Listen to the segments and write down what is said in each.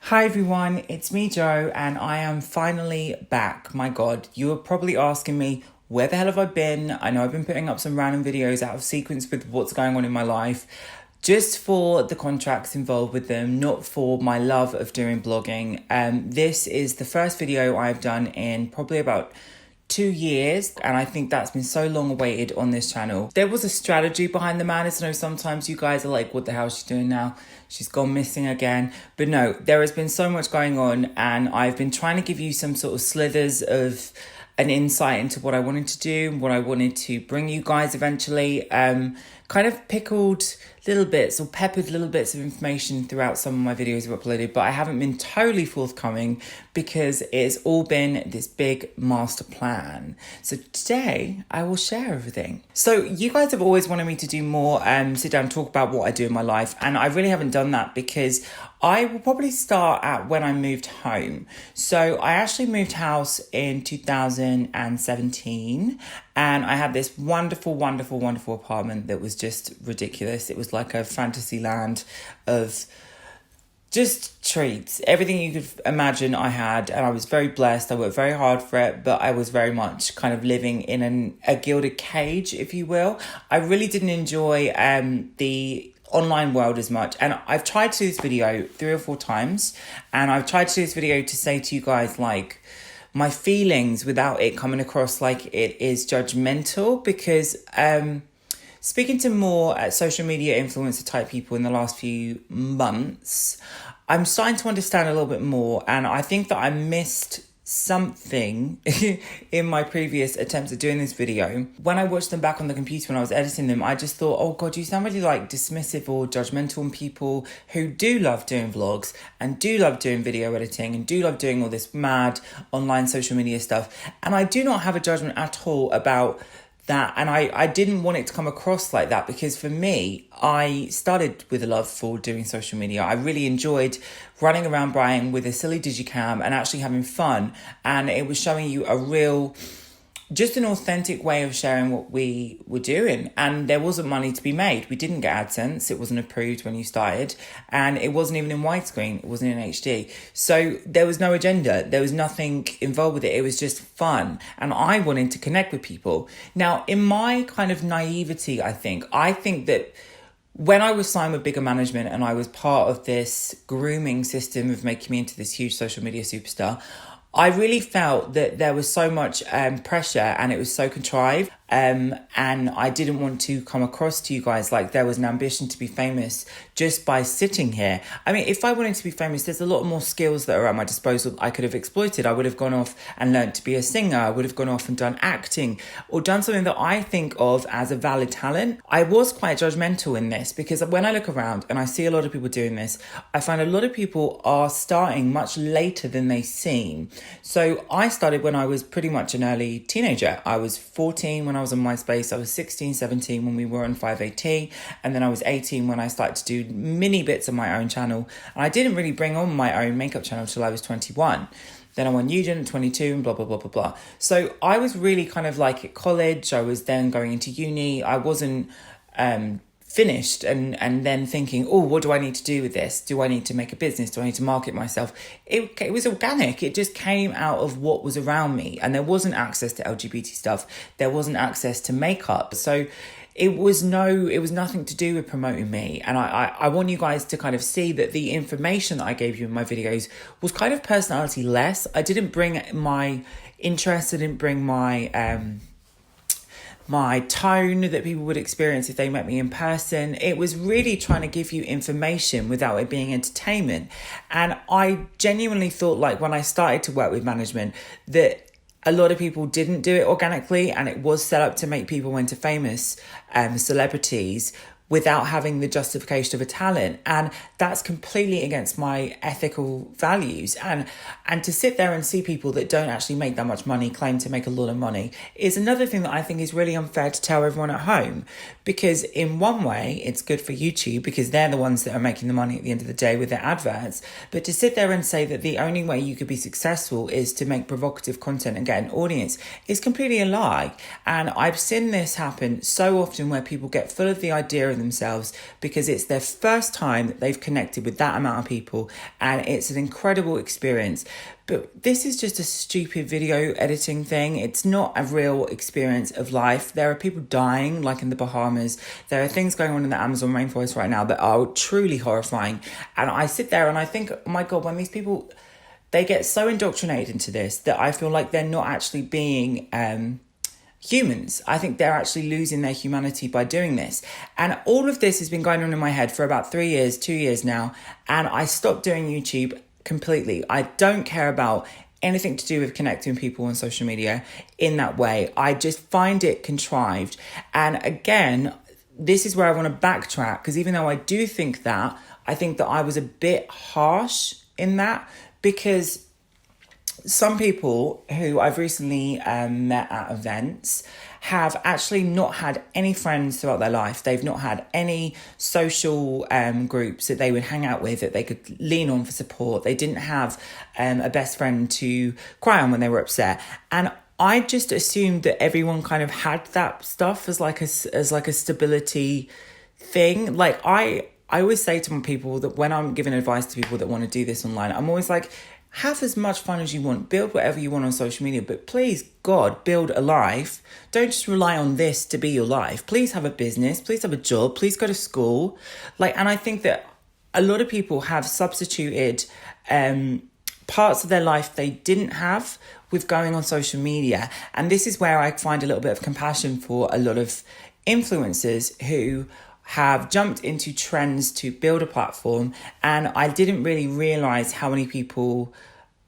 Hi everyone, it's me Joe and I am finally back. My god, you were probably asking me, where the hell have I been? I know I've been putting up some random videos out of sequence with what's going on in my life, just for the contracts involved with them, not for my love of doing blogging. This is the first video I've done in probably about 2 years, and I think that's been so long awaited on this channel. There was a strategy behind the madness. I know sometimes you guys are like, what the hell is she doing now? She's gone missing again. But no, there has been so much going on, and I've been trying to give you some sort of slithers of an insight into what I wanted to do, what I wanted to bring you guys eventually. Kind of pickled little bits or peppered little bits of information throughout some of my videos I've uploaded, but I haven't been totally forthcoming because it's all been this big master plan. So today I will share everything. So you guys have always wanted me to do more, sit down and talk about what I do in my life, and I really haven't done that because I will probably start at when I moved home. So I actually moved house in 2017, and I had this wonderful, wonderful, wonderful apartment that was just ridiculous. It was like a fantasy land of just treats. Everything you could imagine I had, and I was very blessed. I worked very hard for it, but I was very much kind of living in a gilded cage, if you will. I really didn't enjoy the online world as much, and I've tried to do this video 3 or 4 times, and I've tried to do this video to say to you guys like my feelings without it coming across like it is judgmental, because speaking to more social media influencer type people in the last few months, I'm starting to understand a little bit more, and I think that I missed something in my previous attempts at doing this video. When I watched them back on the computer when I was editing them, I just thought, oh god, you sound really like dismissive or judgmental on people who do love doing vlogs and do love doing video editing and do love doing all this mad online social media stuff. And I do not have a judgment at all about that, and I didn't want it to come across like that, because for me, I started with a love for doing social media. I really enjoyed running around Brighton with a silly digicam and actually having fun, and it was showing you a real, just an authentic way of sharing what we were doing. And there wasn't money to be made. We didn't get AdSense. It wasn't approved when you started, and it wasn't even in widescreen. It wasn't in HD. So there was no agenda. There was nothing involved with it. It was just fun, and I wanted to connect with people. Now, in my kind of naivety, I think that when I was signed with bigger management and I was part of this grooming system of making me into this huge social media superstar, I really felt that there was so much pressure, and it was so contrived, and I didn't want to come across to you guys like there was an ambition to be famous just by sitting here. I mean, if I wanted to be famous, there's a lot more skills that are at my disposal I could have exploited. I would have gone off and learned to be a singer. I would have gone off and done acting, or done something that I think of as a valid talent. I was quite judgmental in this, because when I look around and I see a lot of people doing this, I find a lot of people are starting much later than they seem. So I started when I was pretty much an early teenager. I was 14 when I was on MySpace. I was 16, 17 when we were on 5AT. And then I was 18 when I started to do mini bits of my own channel. And I didn't really bring on my own makeup channel till I was 21. Then I went Nugent at 22 and blah, blah, blah, blah, blah. So I was really kind of like at college. I was then going into uni. I wasn't finished and then thinking, oh, what do I need to do with this? Do I need to make a business? Do I need to market myself? It was organic. It just came out of what was around me, and there wasn't access to LGBT stuff. There wasn't access to makeup. So it was nothing to do with promoting me. And I want you guys to kind of see that the information that I gave you in my videos was kind of personality less. I didn't bring my interest. I didn't bring my tone that people would experience if they met me in person. It was really trying to give you information without it being entertainment. And I genuinely thought, like, when I started to work with management, that a lot of people didn't do it organically, and it was set up to make people into famous celebrities without having the justification of a talent. And that's completely against my ethical values. And to sit there and see people that don't actually make that much money claim to make a lot of money is another thing that I think is really unfair to tell everyone at home. Because in one way, it's good for YouTube, because they're the ones that are making the money at the end of the day with their adverts. But to sit there and say that the only way you could be successful is to make provocative content and get an audience is completely a lie. And I've seen this happen so often, where people get full of the idea of themselves, because it's their first time that they've connected with that amount of people, and it's an incredible experience. But this is just a stupid video editing thing. It's not a real experience of life. There are people dying, like in the Bahamas. There are things going on in the Amazon rainforest right now that are truly horrifying. And I sit there and I think, oh my God, when these people, they get so indoctrinated into this that I feel like they're not actually being humans. I think they're actually losing their humanity by doing this. And all of this has been going on in my head for about 2 years now. And I stopped doing YouTube completely. I don't care about anything to do with connecting people on social media in that way. I just find it contrived. And again, this is where I want to backtrack, because even though I do think that, I think that I was a bit harsh in that, because some people who I've recently met at events have actually not had any friends throughout their life. They've not had any social groups that they would hang out with, that they could lean on for support. They didn't have a best friend to cry on when they were upset. And I just assumed that everyone kind of had that stuff as like a stability thing. Like I always say to people that when I'm giving advice to people that want to do this online, I'm always like, have as much fun as you want, build whatever you want on social media, but please, God, build a life. Don't just rely on this to be your life. Please have a business, please have a job, please go to school. And I think that a lot of people have substituted parts of their life they didn't have with going on social media. And this is where I find a little bit of compassion for a lot of influencers who have jumped into trends to build a platform. And I didn't really realise how many people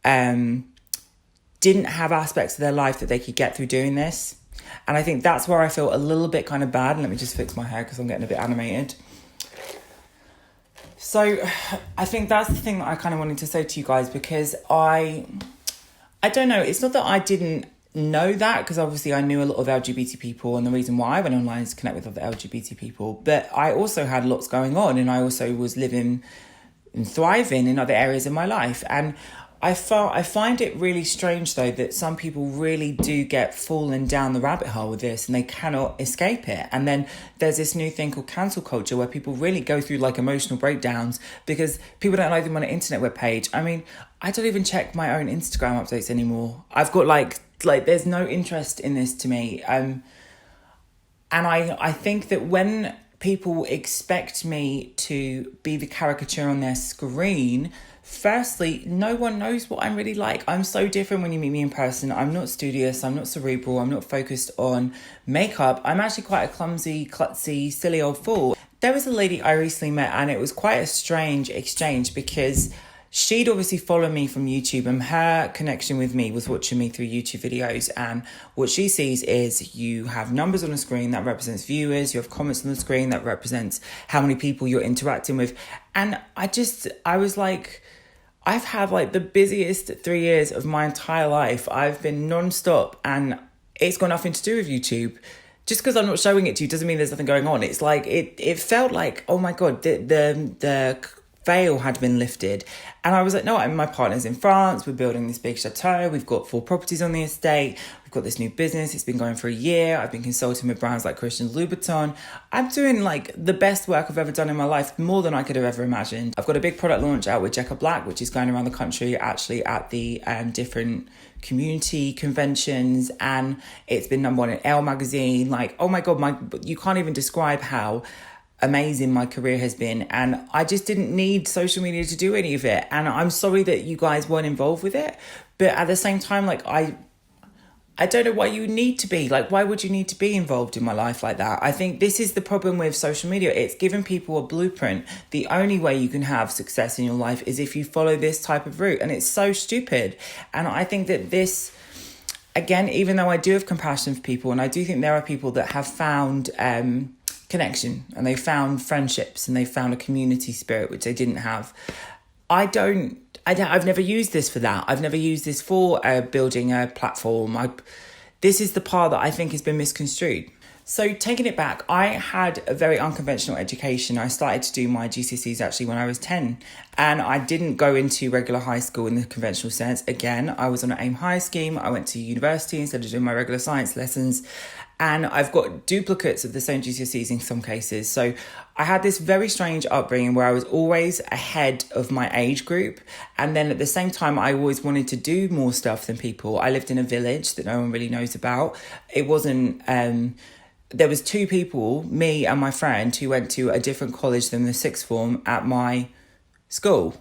didn't have aspects of their life that they could get through doing this. And I think that's where I feel a little bit kind of bad. And let me just fix my hair because I'm getting a bit animated. So I think that's the thing that I kind of wanted to say to you guys, because I don't know, it's not that I didn't know that, because obviously I knew a lot of LGBT people, and the reason why I went online is to connect with other LGBT people, but I also had lots going on, and I also was living and thriving in other areas of my life. And I find it really strange though that some people really do get fallen down the rabbit hole with this and they cannot escape it. And then there's this new thing called cancel culture, where people really go through like emotional breakdowns because people don't like them on an internet webpage. I mean, I don't even check my own Instagram updates anymore. I've got like there's no interest in this to me. And I think that when people expect me to be the caricature on their screen, firstly, no one knows what I'm really like. I'm so different when you meet me in person. I'm not studious, I'm not cerebral, I'm not focused on makeup. I'm actually quite a clumsy, klutzy, silly old fool. There was a lady I recently met, and it was quite a strange exchange because she'd obviously followed me from YouTube, and her connection with me was watching me through YouTube videos. And what she sees is you have numbers on the screen that represents viewers, you have comments on the screen that represents how many people you're interacting with. And I was like, I've had like the busiest 3 years of my entire life. I've been non-stop, and it's got nothing to do with YouTube. Just because I'm not showing it to you doesn't mean there's nothing going on. It's like, it felt like, oh my God, the veil had been lifted. And I was like, no, my partner's in France. We're building this big chateau. We've got 4 properties on the estate. We've got this new business. It's been going for a year. I've been consulting with brands like Christian Louboutin. I'm doing like the best work I've ever done in my life, more than I could have ever imagined. I've got a big product launch out with Jecca Blac, which is going around the country, actually at the different community conventions, and it's been number 1 in Elle magazine. Like, oh my God, you can't even describe how amazing my career has been, and I just didn't need social media to do any of it. And I'm sorry that you guys weren't involved with it, but at the same time, like, I don't know why you need to be. Like, why would you need to be involved in my life like that? I think this is the problem with social media. It's giving people a blueprint. The only way you can have success in your life is if you follow this type of route, and it's so stupid. And I think that this, again, even though I do have compassion for people, and I do think there are people that have found connection, and they found friendships, and they found a community spirit, which they didn't have. I've never used this for that. I've never used this for building a platform. This is the part that I think has been misconstrued. So taking it back, I had a very unconventional education. I started to do my GCSEs actually when I was 10, and I didn't go into regular high school in the conventional sense. Again, I was on an AIM High scheme. I went to university instead of doing my regular science lessons, and I've got duplicates of the same GCSEs in some cases. So I had this very strange upbringing where I was always ahead of my age group. And then at the same time, I always wanted to do more stuff than people. I lived in a village that no one really knows about. It wasn't, there was two people, me and my friend, who went to a different college than the sixth form at my school.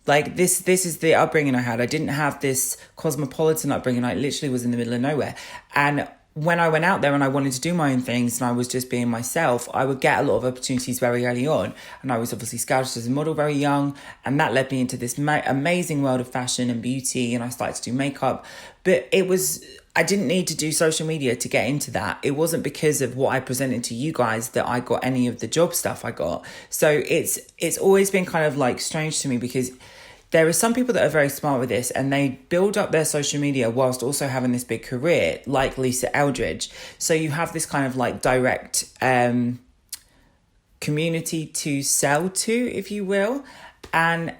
Like this is the upbringing I had. I didn't have this cosmopolitan upbringing. I literally was in the middle of nowhere. And when I went out there and I wanted to do my own things and I was just being myself, I would get a lot of opportunities very early on. And I was obviously scouted as a model very young. And that led me into this amazing world of fashion and beauty. And I started to do makeup. But I didn't need to do social media to get into that. It wasn't because of what I presented to you guys that I got any of the job stuff I got. So it's always been kind of like strange to me, because there are some people that are very smart with this and they build up their social media whilst also having this big career, like Lisa Eldridge. So you have this kind of like direct community to sell to, if you will. And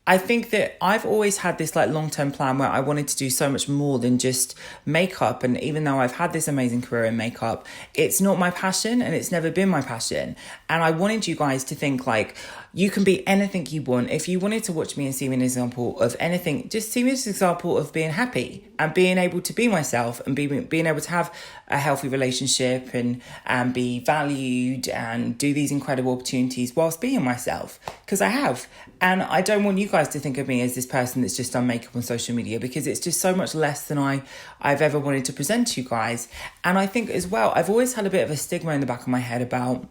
I think that I've always had this like long-term plan where I wanted to do so much more than just makeup. And even though I've had this amazing career in makeup, it's not my passion and it's never been my passion. And I wanted you guys to think like, you can be anything you want. If you wanted to watch me and see me an example of anything, just see me as an example of being happy and being able to be myself and being able to have a healthy relationship and be valued and do these incredible opportunities whilst being myself, because I have. And I don't want you guys to think of me as this person that's just done makeup on social media, because it's just so much less than I've ever wanted to present to you guys. And I think as well, I've always had a bit of a stigma in the back of my head about,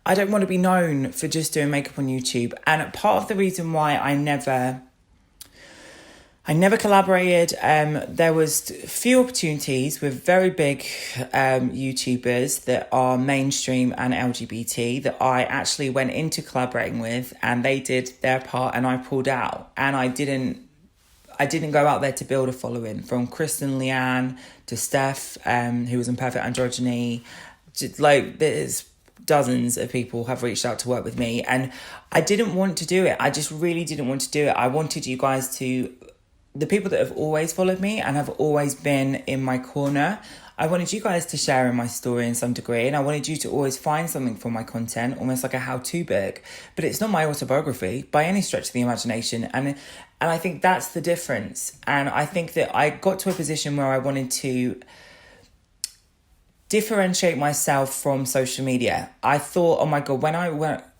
I don't want to be known for just doing makeup on YouTube. And part of the reason why I never collaborated, there was few opportunities with very big YouTubers that are mainstream and LGBT that I actually went into collaborating with, and they did their part and I pulled out. And I didn't go out there to build a following, from Kristen Leanne to Steph, who was in Perfect Androgyny. Just, like, there's dozens of people have reached out to work with me, and I didn't want to do it. I just really didn't want to do it. I wanted you guys to, the people that have always followed me and have always been in my corner, I wanted you guys to share in my story in some degree, and I wanted you to always find something from my content, almost like a how-to book. But it's not my autobiography by any stretch of the imagination, and I think that's the difference. And I think that I got to a position where I wanted to differentiate myself from social media. I thought, oh my God,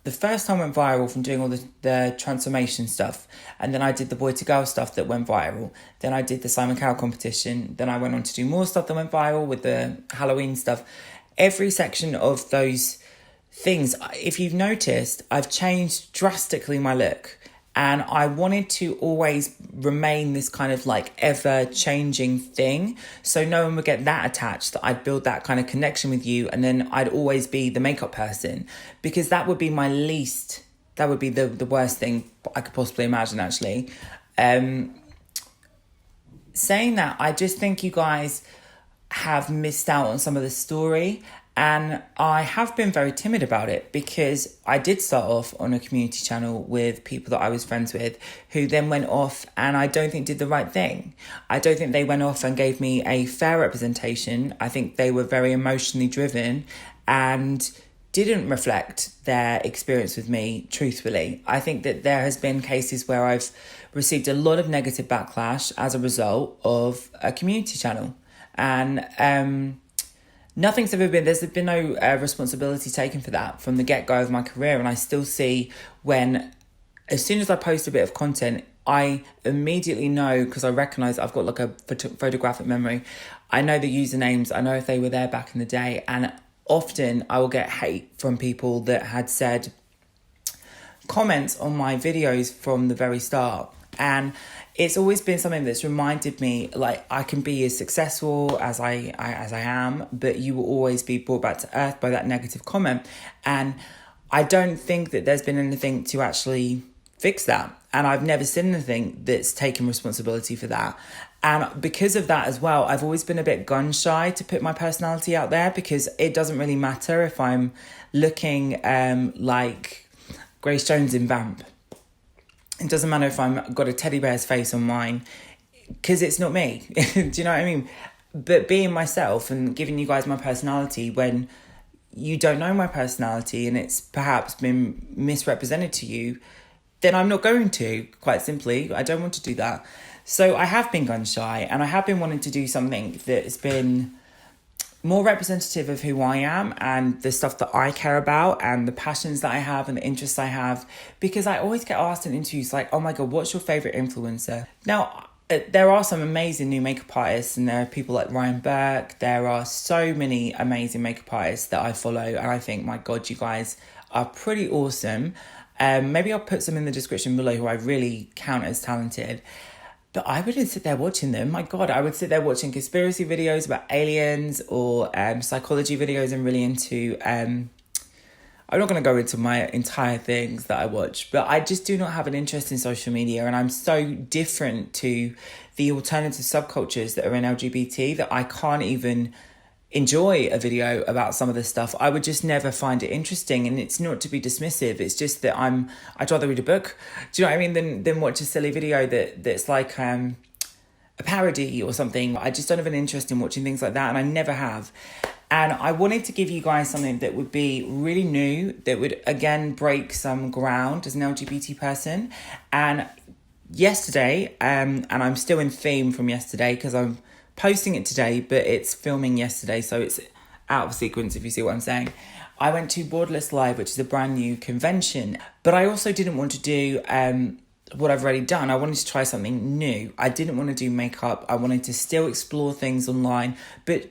the first time I went viral from doing all the transformation stuff, and then I did the boy to girl stuff that went viral. Then I did the Simon Cowell competition. Then I went on to do more stuff that went viral with the Halloween stuff. Every section of those things, if you've noticed, I've changed drastically my look. And I wanted to always remain this kind of like ever-changing thing. So no one would get that attached, that I'd build that kind of connection with you, and then I'd always be the makeup person. Because that would be the worst thing I could possibly imagine, actually. Saying that, I just think you guys have missed out on some of the story. And I have been very timid about it, because I did start off on a community channel with people that I was friends with, who then went off and I don't think did the right thing. I don't think they went off and gave me a fair representation. I think they were very emotionally driven and didn't reflect their experience with me truthfully. I think that there has been cases where I've received a lot of negative backlash as a result of a community channel. And there's been no responsibility taken for that from the get-go of my career. And I still see as soon as I post a bit of content, I immediately know, because I recognise I've got like a photographic memory. I know the usernames, I know if they were there back in the day. And often I will get hate from people that had said comments on my videos from the very start. And it's always been something that's reminded me, like, I can be as successful as I am, but you will always be brought back to earth by that negative comment. And I don't think that there's been anything to actually fix that. And I've never seen anything that's taken responsibility for that. And because of that as well, I've always been a bit gun shy to put my personality out there, because it doesn't really matter if I'm looking like Grace Jones in Vamp. It doesn't matter if I've got a teddy bear's face on mine, because it's not me. Do you know what I mean? But being myself and giving you guys my personality when you don't know my personality and it's perhaps been misrepresented to you, then I'm not going to, quite simply. I don't want to do that. So I have been gun shy, and I have been wanting to do something that's been more representative of who I am and the stuff that I care about and the passions that I have and the interests I have, because I always get asked in interviews like, oh my God, what's your favourite influencer? Now, there are some amazing new makeup artists, and there are people like Ryan Burke. There are so many amazing makeup artists that I follow, and I think, my God, you guys are pretty awesome. Maybe I'll put some in the description below who I really count as talented. But I wouldn't sit there watching them. My God, I would sit there watching conspiracy videos about aliens or psychology videos. I'm really into... I'm not going to go into my entire things that I watch, but I just do not have an interest in social media, and I'm so different to the alternative subcultures that are in LGBT that I can't even enjoy a video about some of this stuff. I would just never find it interesting, and it's not to be dismissive. It's just that I'd rather read a book, do you know what I mean, than watch a silly video that's like a parody or something. I just don't have an interest in watching things like that, and I never have. And I wanted to give you guys something that would be really new, that would, again, break some ground as an LGBT person. And yesterday, and I'm still in theme from yesterday because I'm posting it today, but it's filming yesterday, so it's out of sequence, if you see what I'm saying. I went to Borderless Live, which is a brand new convention. But I also didn't want to do what I've already done. I wanted to try something new. I didn't want to do makeup. I wanted to still explore things online, but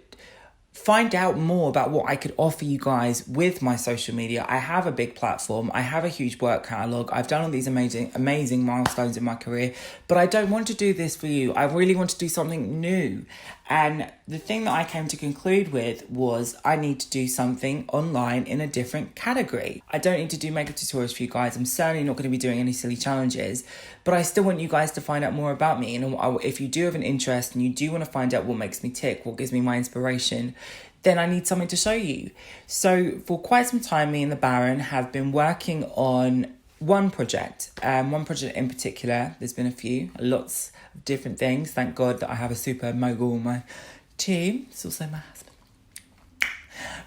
find out more about what I could offer you guys with my social media. I have a big platform. I have a huge work catalogue. I've done all these amazing milestones in my career, but I don't want to do this for you. I really want to do something new. And the thing that I came to conclude with was I need to do something online in a different category. I don't need to do makeup tutorials for you guys. I'm certainly not going to be doing any silly challenges, but I still want you guys to find out more about me. And if you do have an interest and you do want to find out what makes me tick, what gives me my inspiration, then I need something to show you. So for quite some time, me and the Baron have been working on one project in particular. There's been a few, lots of different things. Thank God that I have a super mogul on my team. It's also my husband.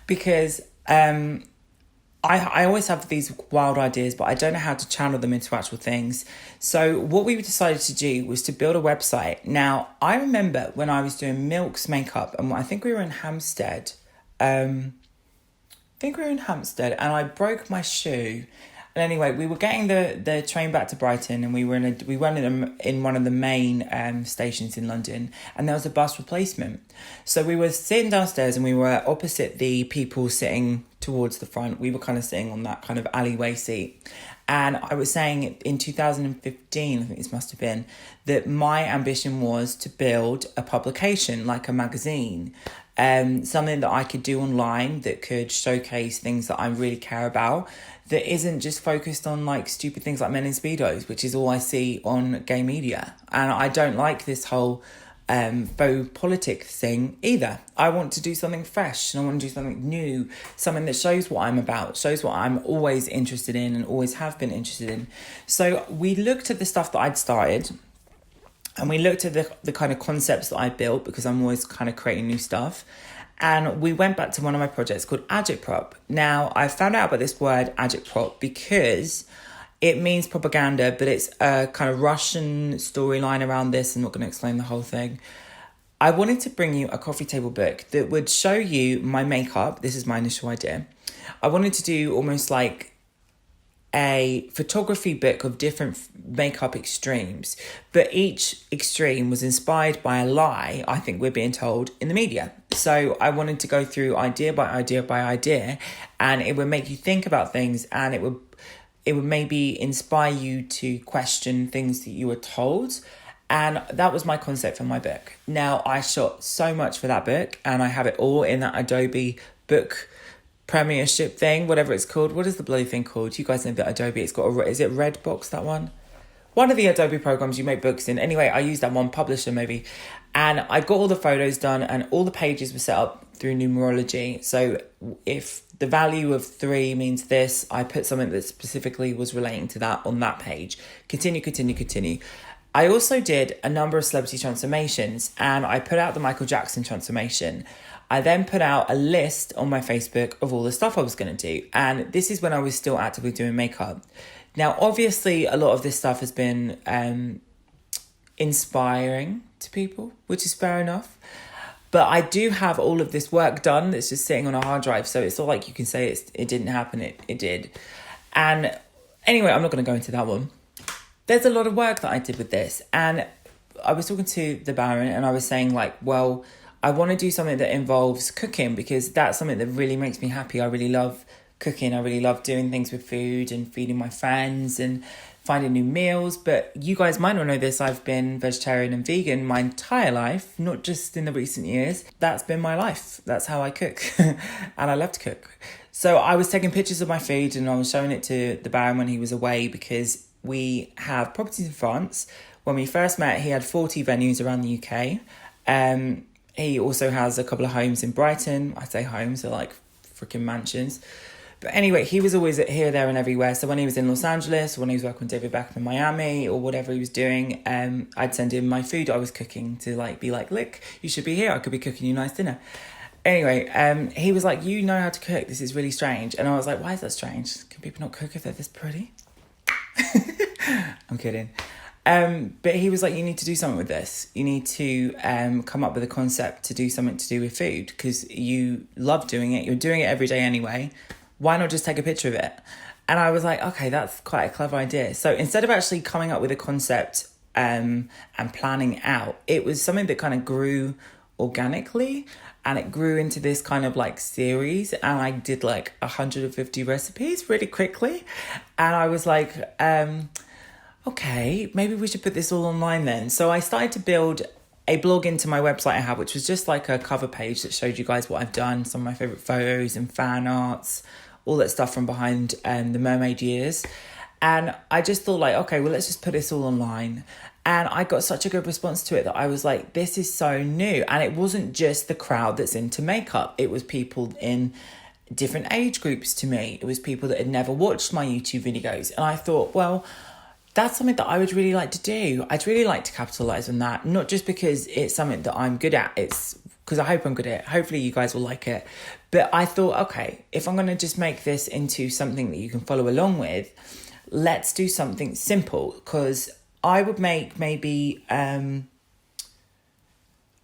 Because I always have these wild ideas, but I don't know how to channel them into actual things. So what we decided to do was to build a website. Now, I remember when I was doing Milk's makeup, and I think we were in Hampstead. And I broke my shoe. And anyway, we were getting the train back to Brighton, and we weren't in one of the main stations in London, and there was a bus replacement. So we were sitting downstairs, and we were opposite the people sitting towards the front. We were kind of sitting on that kind of alleyway seat. And I was saying in 2015, I think this must have been, that my ambition was to build a publication, like a magazine, something that I could do online that could showcase things that I really care about, that isn't just focused on like stupid things like men in Speedos, which is all I see on gay media. And I don't like this whole faux politics thing either. I want to do something fresh, and I want to do something new, something that shows what I'm about, shows what I'm always interested in and always have been interested in. So we looked at the stuff that I'd started, and we looked at the kind of concepts that I built, because I'm always kind of creating new stuff. And we went back to one of my projects called Agitprop. Now, I found out about this word Agitprop because it means propaganda, but it's a kind of Russian storyline around this. I'm not going to explain the whole thing. I wanted to bring you a coffee table book that would show you my makeup. This is my initial idea. I wanted to do almost like a photography book of different makeup extremes, but each extreme was inspired by a lie, I think we're being told, in the media. So I wanted to go through idea by idea by idea, and it would make you think about things, and it would maybe inspire you to question things that you were told. And that was my concept for my book. Now, I shot so much for that book, and I have it all in that Adobe book premiership thing, whatever it's called. What is the bloody thing called? You guys know that Adobe. It's got is it Redbox, that one? one of the Adobe programs you make books in. Anyway, I used that one, Publisher maybe. And I got all the photos done and all the pages were set up through numerology. So if the value of 3 means this, I put something that specifically was relating to that on that page. Continue. I also did a number of celebrity transformations, and I put out the Michael Jackson transformation. I then put out a list on my Facebook of all the stuff I was going to do. And this is when I was still actively doing makeup. Now, obviously, a lot of this stuff has been inspiring to people, which is fair enough. But I do have all of this work done that's just sitting on a hard drive. So it's not like you can say it didn't happen. It did. And anyway, I'm not going to go into that one. There's a lot of work that I did with this. And I was talking to the Baron and I was saying like, well, I want to do something that involves cooking because that's something that really makes me happy. I really love cooking. I really love doing things with food and feeding my friends and finding new meals. But you guys might not know this. I've been vegetarian and vegan my entire life, not just in the recent years. That's been my life. That's how I cook. And I love to cook. So I was taking pictures of my food and I was showing it to the Baron when he was away because we have properties in France. When we first met, he had 40 venues around the UK. He also has a couple of homes in Brighton. I say homes, they're like freaking mansions. But anyway, he was always here, there and everywhere. So when he was in Los Angeles, when he was working with David Beckham in Miami or whatever he was doing, I'd send him my food I was cooking to like be like, look, you should be here. I could be cooking you a nice dinner. Anyway, he was like, you know how to cook. This is really strange. And I was like, why is that strange? Can people not cook if they're this pretty? I'm kidding. But he was like, you need to do something with this. You need to come up with a concept to do something to do with food because you love doing it. You're doing it every day anyway. Why not just take a picture of it? And I was like, okay, that's quite a clever idea. So instead of actually coming up with a concept and planning out, it was something that kind of grew organically and it grew into this kind of like series. And I did like 150 recipes really quickly. And I was like, okay, maybe we should put this all online then. So I started to build a blog into my website I have, which was just like a cover page that showed you guys what I've done, some of my favourite photos and fan arts, all that stuff from behind the mermaid years. And I just thought like, okay, well, let's just put this all online. And I got such a good response to it that I was like, this is so new. And it wasn't just the crowd that's into makeup. It was people in different age groups to me. It was people that had never watched my YouTube videos. And I thought, well, that's something that I would really like to do. I'd really like to capitalise on that, not just because it's something that I'm good at, it's because I hope I'm good at it. Hopefully you guys will like it. But I thought, okay, if I'm going to just make this into something that you can follow along with, let's do something simple because I would make maybe,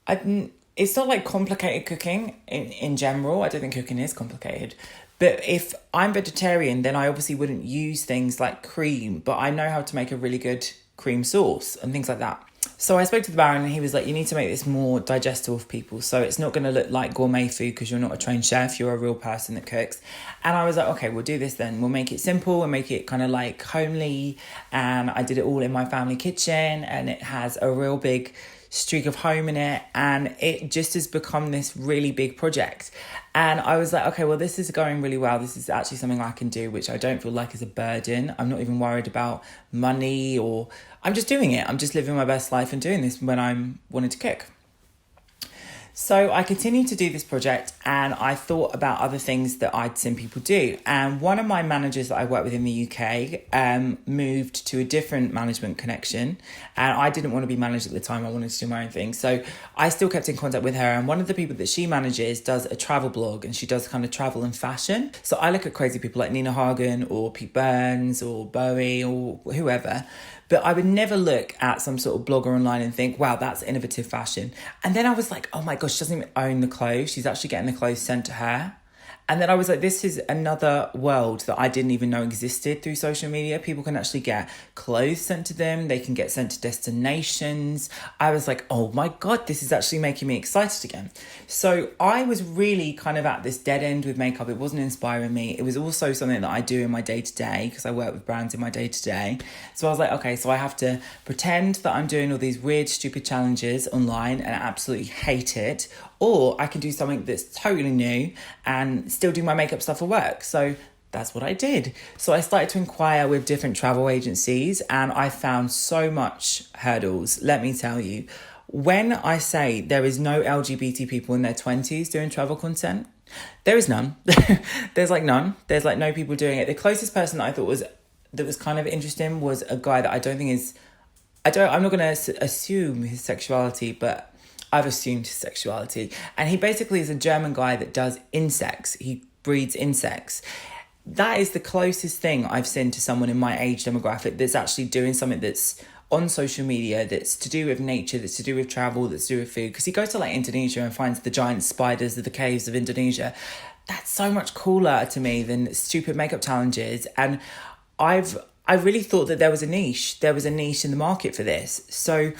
it's not like complicated cooking in general. I don't think cooking is complicated. But if I'm vegetarian, then I obviously wouldn't use things like cream, but I know how to make a really good cream sauce and things like that. So I spoke to the Baron and he was like, you need to make this more digestible for people. So it's not going to look like gourmet food because you're not a trained chef, you're a real person that cooks. And I was like, okay, we'll do this then. We'll make it simple and make it kind of like homely. And I did it all in my family kitchen and it has a real big streak of home in it, and it just has become this really big project. And I was like, okay, well, this is going really well. This is actually something I can do, which I don't feel like is a burden. I'm not even worried about money, or I'm just doing it. I'm just living my best life and doing this when I'm wanting to cook. So I continued to do this project and I thought about other things that I'd seen people do. And one of my managers that I work with in the UK moved to a different management connection. And I didn't want to be managed at the time. I wanted to do my own thing. So I still kept in contact with her. And one of the people that she manages does a travel blog and she does kind of travel and fashion. So I look at crazy people like Nina Hagen or Pete Burns or Bowie or whoever. But I would never look at some sort of blogger online and think, wow, that's innovative fashion. And then I was like, oh my gosh, she doesn't even own the clothes. She's actually getting the clothes sent to her. And then I was like, this is another world that I didn't even know existed through social media. People can actually get clothes sent to them. They can get sent to destinations. I was like, oh my God, this is actually making me excited again. So I was really kind of at this dead end with makeup. It wasn't inspiring me. It was also something that I do in my day-to-day because I work with brands in my day-to-day. So I was like, okay, so I have to pretend that I'm doing all these weird, stupid challenges online and absolutely hate it. Or I can do something that's totally new and still do my makeup stuff for work. So that's what I did. So I started to inquire with different travel agencies, and I found so much hurdles, let me tell you. When I say there is no LGBT people in their 20s doing travel content, there is none. There's like none. There's like no people doing it. The closest person that I thought was kind of interesting was a guy that I don't think is, I'm not going to assume his sexuality, but I've assumed his sexuality. And he basically is a German guy that does insects. He breeds insects. That is the closest thing I've seen to someone in my age demographic that's actually doing something that's on social media, that's to do with nature, that's to do with travel, that's to do with food. Because he goes to like Indonesia and finds the giant spiders of the caves of Indonesia. That's so much cooler to me than stupid makeup challenges. And I really thought that there was a niche. There was a niche in the market for this. So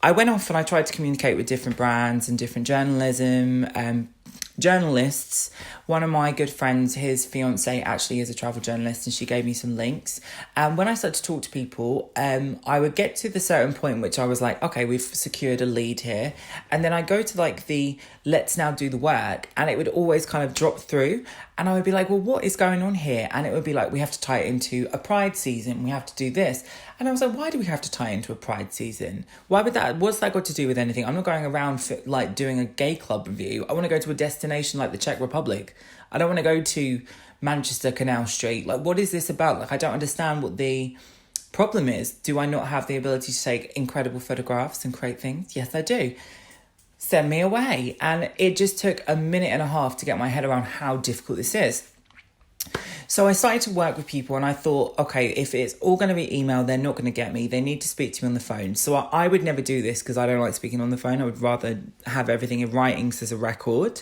I went off and I tried to communicate with different brands and different journalists. One of my good friends, his fiance actually is a travel journalist, and she gave me some links. And when I started to talk to people, I would get to the certain point which I was like, okay, we've secured a lead here. And then I go to like the let's now do the work, and it would always kind of drop through. And I would be like, well, what is going on here? And it would be like, we have to tie it into a Pride season. We have to do this. And I was like, why do we have to tie it into a Pride season? What's that got to do with anything? I'm not going around for, like doing a gay club review. I want to go to a destination like the Czech Republic. I don't want to go to Manchester Canal Street. Like, what is this about? Like, I don't understand what the problem is. Do I not have the ability to take incredible photographs and create things? Yes, I do. Send me away. And it just took a minute and a half to get my head around how difficult this is. So I started to work with people, and I thought, okay, if it's all going to be email, they're not going to get me. They need to speak to me on the phone. So I would never do this because I don't like speaking on the phone. I would rather have everything in writing as a record.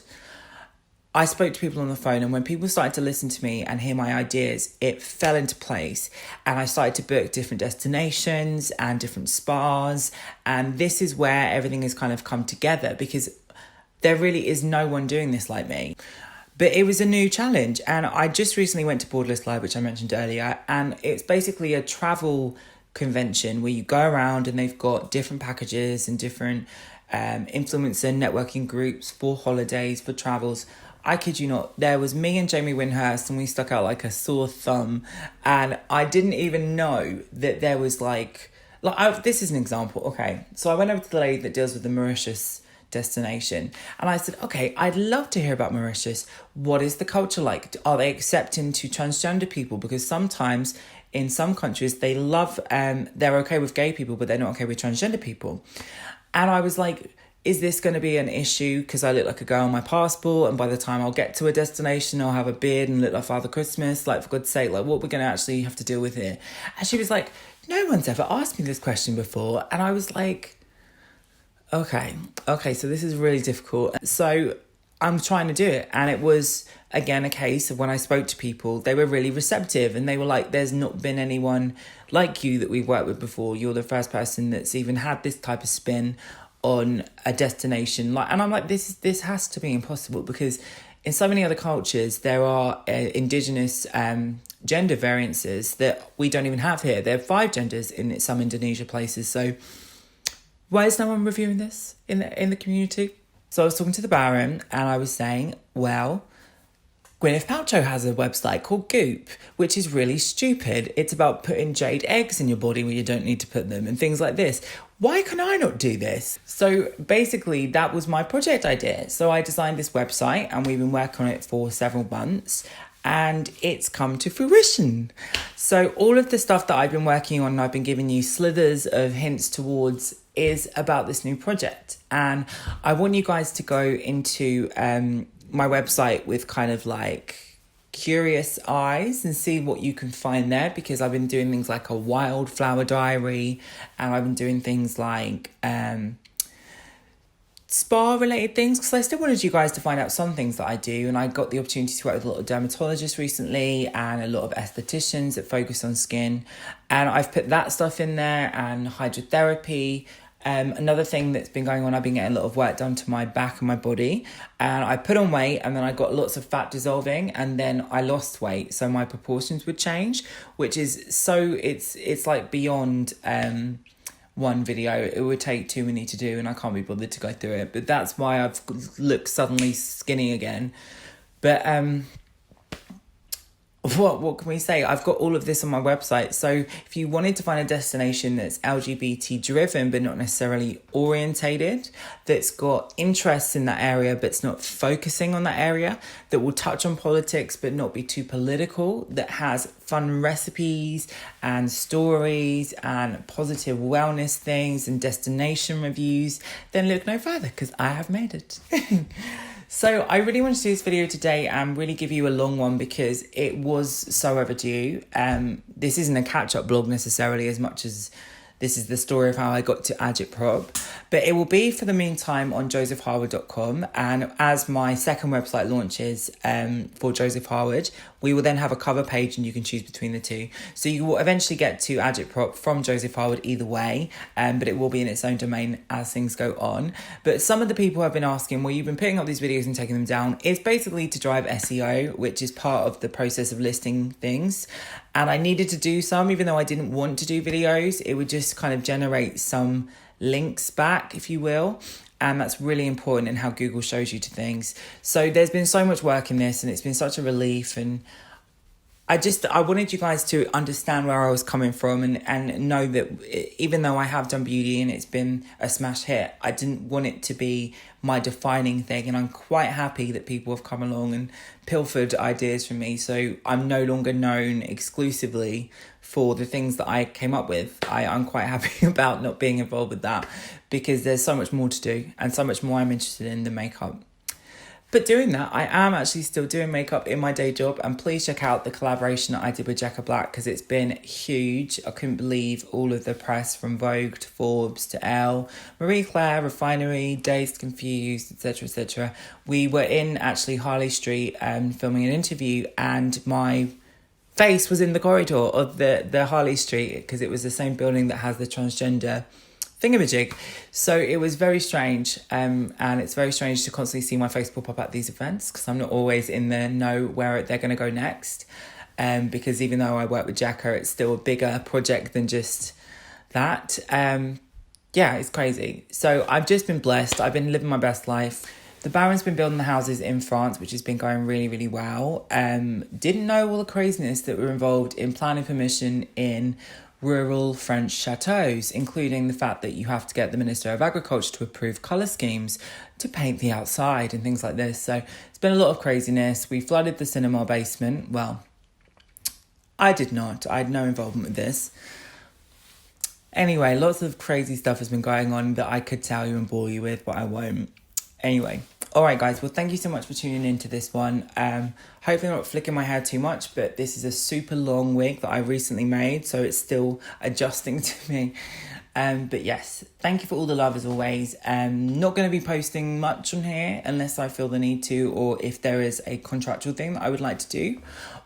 I spoke to people on the phone, and when people started to listen to me and hear my ideas, it fell into place. And I started to book different destinations and different spas. And this is where everything has kind of come together, because there really is no one doing this like me. But it was a new challenge. And I just recently went to Borderless Live, which I mentioned earlier. And it's basically a travel convention where you go around and they've got different packages and different influencer networking groups for holidays, for travels. I kid you not, there was me and Jamie Winhurst, and we stuck out like a sore thumb. And I didn't even know that there was this is an example. Okay, so I went over to the lady that deals with the Mauritius destination, and I said, okay, I'd love to hear about Mauritius. What is the culture like? Are they accepting to transgender people? Because sometimes in some countries they love, they're okay with gay people, but they're not okay with transgender people. And I was like, is this going to be an issue because I look like a girl on my passport, and by the time I'll get to a destination I'll have a beard and look like Father Christmas? Like, for God's sake, like, what we're going to actually have to deal with here? And she was like, no one's ever asked me this question before. And I was like, okay, so this is really difficult. So I'm trying to do it. And it was, again, a case of when I spoke to people, they were really receptive, and they were like, there's not been anyone like you that we've worked with before. You're the first person that's even had this type of spin on a destination. And I'm like, this has to be impossible, because in so many other cultures there are indigenous gender variances that we don't even have here. There are 5 genders in some Indonesia places. So why is no one reviewing this in the community? So I was talking to the Baron, and I was saying, well, Gwyneth Paltrow has a website called Goop, which is really stupid. It's about putting jade eggs in your body where you don't need to put them and things like this. Why can I not do this? So basically that was my project idea. So I designed this website, and we've been working on it for several months, and it's come to fruition. So all of the stuff that I've been working on, and I've been giving you slithers of hints towards, is about this new project. And I want you guys to go into my website with kind of like curious eyes and see what you can find there, because I've been doing things like a wildflower diary, and I've been doing things like spa related things, because I still wanted you guys to find out some things that I do. And I got the opportunity to work with a lot of dermatologists recently, and a lot of estheticians that focus on skin, and I've put that stuff in there, and hydrotherapy. Another thing that's been going on, I've been getting a lot of work done to my back and my body, and I put on weight, and then I got lots of fat dissolving, and then I lost weight, so my proportions would change, which is so it's like beyond one video. It would take 2 minutes to do, and I can't be bothered to go through it. But that's why I've looked suddenly skinny again. But what can we say? I've got all of this on my website. So if you wanted to find a destination that's LGBT driven, but not necessarily orientated, that's got interests in that area, but it's not focusing on that area, that will touch on politics, but not be too political, that has fun recipes and stories and positive wellness things and destination reviews, then look no further, because I have made it. So I really wanted to do this video today and really give you a long one because it was so overdue. This isn't a catch-up blog necessarily as much as this is the story of how I got to Agitprop. But it will be for the meantime on josephharwood.com. And as my second website launches for Joseph Harwood, we will then have a cover page and you can choose between the two. So you will eventually get to Agitprop from Joseph Harwood either way, but it will be in its own domain as things go on. But some of the people have been asking, well, you've been putting up these videos and taking them down. It's basically to drive SEO, which is part of the process of listing things. And I needed to do some, even though I didn't want to do videos, it would just kind of generate some links back, if you will. And that's really important in how Google shows you to things. So there's been so much work in this and it's been such a relief. And I wanted you guys to understand where I was coming from and know that even though I have done beauty and it's been a smash hit, I didn't want it to be my defining thing. And I'm quite happy that people have come along and pilfered ideas from me. So I'm no longer known exclusively for the things that I came up with. I'm quite happy about not being involved with that because there's so much more to do and so much more I'm interested in than makeup. But doing that, I am actually still doing makeup in my day job. And please check out the collaboration that I did with Jecca Blac because it's been huge. I couldn't believe all of the press from Vogue to Forbes to Elle, Marie Claire, Refinery, Dazed Confused, etc, etc. We were in actually Harley Street filming an interview and my face was in the corridor of the Harley Street because it was the same building that has the transgender thingamajig. So it was very strange and it's very strange to constantly see my face pop up at these events because I'm not always in the know where they're going to go next because even though I work with Jecca, it's still a bigger project than just that. Yeah, it's crazy. So I've just been blessed. I've been living my best life. The Baron's been building the houses in France, which has been going really, really well. Didn't know all the craziness that were involved in planning permission in rural French chateaux, including the fact that you have to get the Minister of Agriculture to approve colour schemes to paint the outside and things like this. So it's been a lot of craziness. We flooded the cinema basement. Well, I did not. I had no involvement with this. Anyway, lots of crazy stuff has been going on that I could tell you and bore you with, but I won't. Anyway, all right, guys. Well, thank you so much for tuning into this one. Hopefully I'm not flicking my hair too much, but this is a super long wig that I recently made, so it's still adjusting to me. But yes, thank you for all the love as always. Not going to be posting much on here unless I feel the need to, or if there is a contractual thing that I would like to do,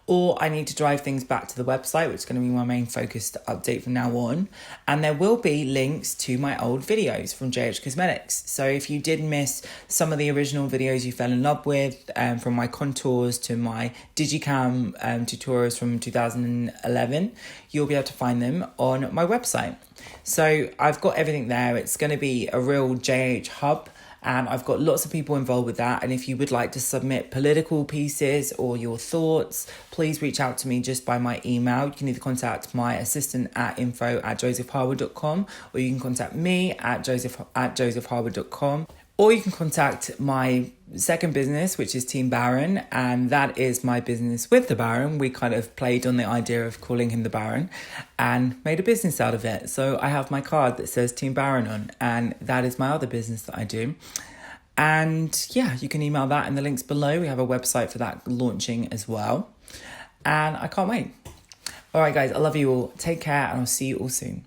or I need to drive things back to the website, which is going to be my main focus to update from now on. And there will be links to my old videos from JH Cosmetics. So if you did miss some of the original videos you fell in love with, from my contours to my digicam tutorials from 2011, you'll be able to find them on my website. So I've got everything there. It's going to be a real JH hub. And I've got lots of people involved with that. And if you would like to submit political pieces or your thoughts, please reach out to me just by my email. You can either contact my assistant at info@josephharwood.com, or you can contact me at josephharwood.com. Or you can contact my second business, which is Team Baron, and that is my business with the Baron. We kind of played on the idea of calling him the Baron and made a business out of it. So I have my card that says Team Baron on, and that is my other business that I do. And yeah, you can email that in the links below. We have a website for that launching as well. And I can't wait. All right, guys, I love you all. Take care, and I'll see you all soon.